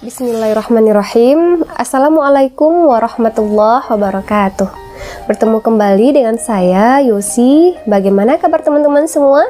Bismillahirrahmanirrahim. Assalamualaikum warahmatullahi wabarakatuh. Bertemu kembali dengan saya, Yosi. Bagaimana kabar teman-teman semua?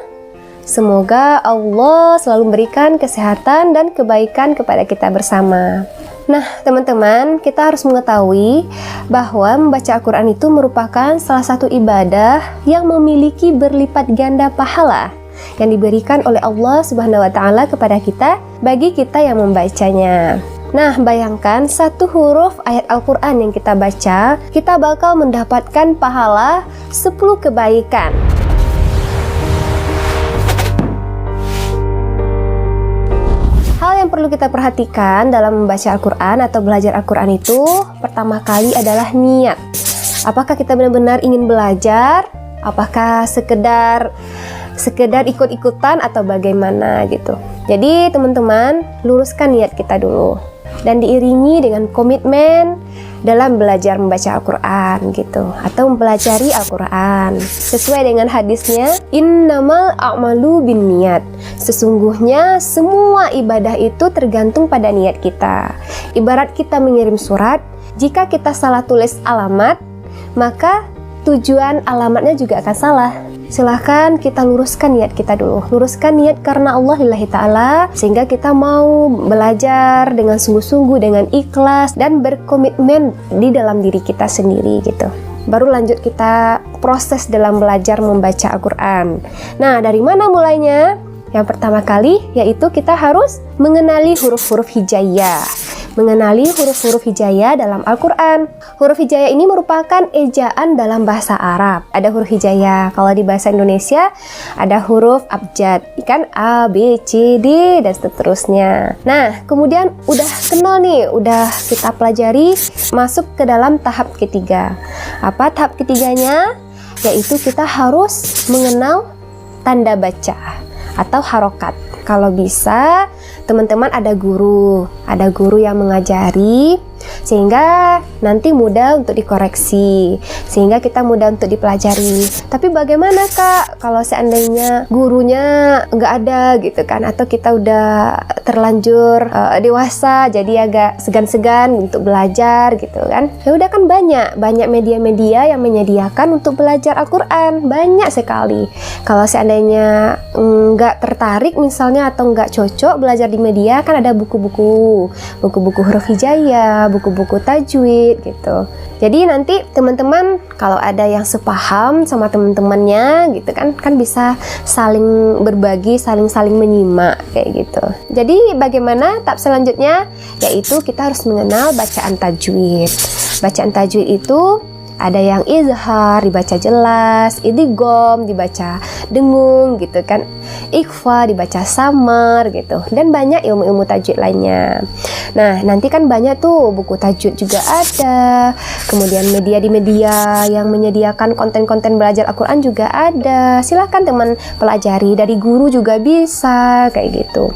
Semoga Allah selalu memberikan kesehatan dan kebaikan kepada kita bersama. Nah, teman-teman, kita harus mengetahui bahwa membaca Al-Quran itu merupakan salah satu ibadah yang memiliki berlipat ganda pahala yang diberikan oleh Allah Subhanahu wa Ta'ala kepada kita bagi kita yang membacanya. Nah, bayangkan satu huruf ayat Al-Quran yang kita baca, kita bakal mendapatkan pahala 10 kebaikan. Hal yang perlu kita perhatikan dalam membaca Al-Quran atau belajar Al-Quran itu pertama kali adalah niat. Apakah kita benar-benar ingin belajar? Apakah sekedar ikut-ikutan atau bagaimana gitu. Jadi teman-teman, luruskan niat kita dulu dan diiringi dengan komitmen dalam belajar membaca Al-Quran gitu, atau mempelajari Al-Quran sesuai dengan hadisnya, innamal a'malu binniyat. Sesungguhnya semua ibadah itu tergantung pada niat kita. Ibarat kita mengirim surat, jika kita salah tulis alamat, maka tujuan alamatnya juga akan salah. Silahkan kita luruskan niat kita dulu. Luruskan niat karena Allah lillahi ta'ala, sehingga kita mau belajar dengan sungguh-sungguh, dengan ikhlas dan berkomitmen di dalam diri kita sendiri gitu. Baru lanjut kita proses dalam belajar membaca Al-Quran. Nah, dari mana mulainya? Yang pertama kali yaitu kita harus mengenali huruf-huruf hijaiyah. Mengenali huruf-huruf hijaiyah dalam Al-Quran. Huruf hijaiyah ini merupakan ejaan dalam bahasa Arab. Ada huruf hijaiyah. Kalau di bahasa Indonesia ada huruf abjad, kan A, B, C, D, dan seterusnya. Nah, kemudian udah kenal nih, udah kita pelajari, masuk ke dalam tahap ketiga. Apa tahap ketiganya? Yaitu kita harus mengenal tanda baca atau harokat. Kalau bisa, teman-teman ada guru yang mengajari, sehingga nanti mudah untuk dikoreksi, sehingga kita mudah untuk dipelajari. Tapi bagaimana Kak kalau seandainya gurunya nggak ada gitu kan, atau kita udah terlanjur dewasa jadi agak segan-segan untuk belajar gitu kan? Ya udah, kan banyak media-media yang menyediakan untuk belajar Al-Quran, banyak sekali. Kalau seandainya nggak tertarik misalnya atau nggak cocok belajar di media, kan ada buku-buku huruf hijaiyah, buku-buku tajwid gitu. Jadi nanti teman-teman kalau ada yang sepaham sama teman-temannya gitu kan bisa saling berbagi, saling menyimak kayak gitu. Jadi bagaimana tahap selanjutnya? Yaitu kita harus mengenal bacaan tajwid. Bacaan tajwid itu ada yang izhar dibaca jelas, idgham dibaca dengung gitu kan, ikhfa dibaca samar gitu, dan banyak ilmu-ilmu tajwid lainnya. Nah, nanti kan banyak tuh buku tajwid juga ada, kemudian di media yang menyediakan konten-konten belajar Al-Quran juga ada. Silahkan teman pelajari, dari guru juga bisa kayak gitu.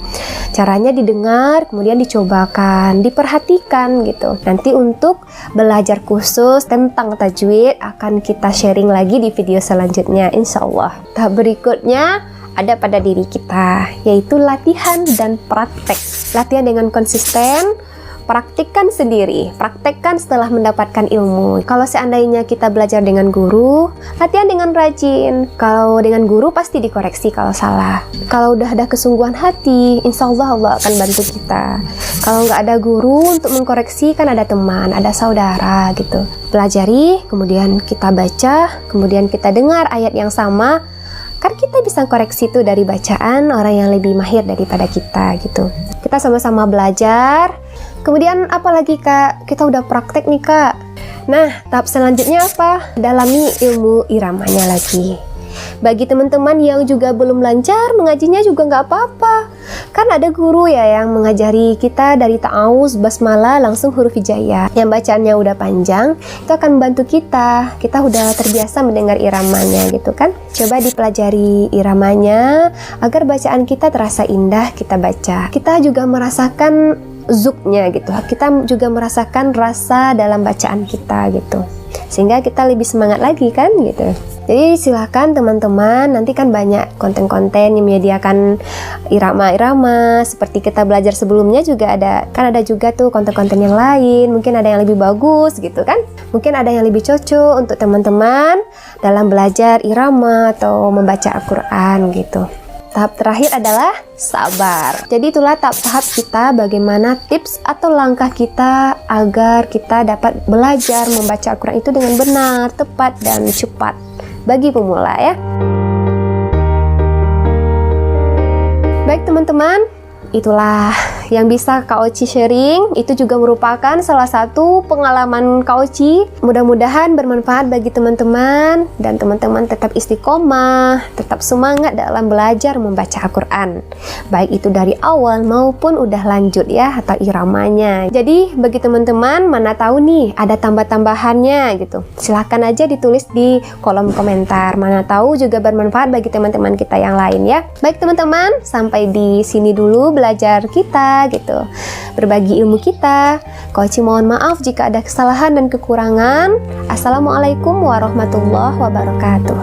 Caranya didengar, kemudian dicobakan, diperhatikan gitu. Nanti untuk belajar khusus tentang tajwid akan kita sharing lagi di video selanjutnya, insya Allah. Tahap berikutnya ada pada diri kita, yaitu latihan dan praktek. Latihan dengan konsisten, praktikkan sendiri, praktekkan setelah mendapatkan ilmu. Kalau seandainya kita belajar dengan guru, latihan dengan rajin. Kalau dengan guru pasti dikoreksi kalau salah. Kalau udah ada kesungguhan hati, insya Allah akan bantu kita. Kalau nggak ada guru untuk mengkoreksi, kan ada teman, ada saudara gitu. Pelajari, kemudian kita baca, kemudian kita dengar ayat yang sama, kan kita bisa koreksi itu dari bacaan orang yang lebih mahir daripada kita gitu. Kita sama-sama belajar. Kemudian apalagi Kak? Kita udah praktek nih Kak. Nah, tahap selanjutnya apa? Dalami ilmu iramanya lagi. Bagi teman-teman yang juga belum lancar mengajinya juga nggak apa-apa. Kan ada guru ya yang mengajari kita dari ta'awuz, basmalah, langsung huruf hijaiyah. Yang bacaannya udah panjang, itu akan membantu kita. Kita udah terbiasa mendengar iramanya gitu kan. Coba dipelajari iramanya agar bacaan kita terasa indah kita baca. Kita juga merasakan zuknya gitu. Kita juga merasakan rasa dalam bacaan kita gitu. sehingga kita lebih semangat lagi kan gitu. Jadi silahkan teman-teman, nanti kan banyak konten-konten yang menyediakan irama-irama seperti kita belajar sebelumnya juga ada, kan ada juga tuh konten-konten yang lain, mungkin ada yang lebih bagus gitu kan, mungkin ada yang lebih cocok untuk teman-teman dalam belajar irama atau membaca Al-Quran gitu. Tahap terakhir adalah sabar. Jadi itulah tahap-tahap kita, bagaimana tips atau langkah kita agar kita dapat belajar membaca Al-Quran itu dengan benar, tepat, dan cepat bagi pemula ya. Baik teman-teman, itulah yang bisa Kak Oci sharing. Itu juga merupakan salah satu pengalaman Kak Oci. Mudah-mudahan bermanfaat bagi teman-teman, dan teman-teman tetap istiqomah, tetap semangat dalam belajar membaca Al-Quran, baik itu dari awal maupun udah lanjut ya, atau iramanya. Jadi bagi teman-teman mana tahu nih ada tambah-tambahannya gitu, silahkan aja ditulis di kolom komentar, mana tahu juga bermanfaat bagi teman-teman kita yang lain ya. Baik teman-teman, sampai di sini dulu belajar kita gitu, berbagi ilmu kita. Kak Oci mohon maaf jika ada kesalahan dan kekurangan. Assalamualaikum warahmatullahi wabarakatuh.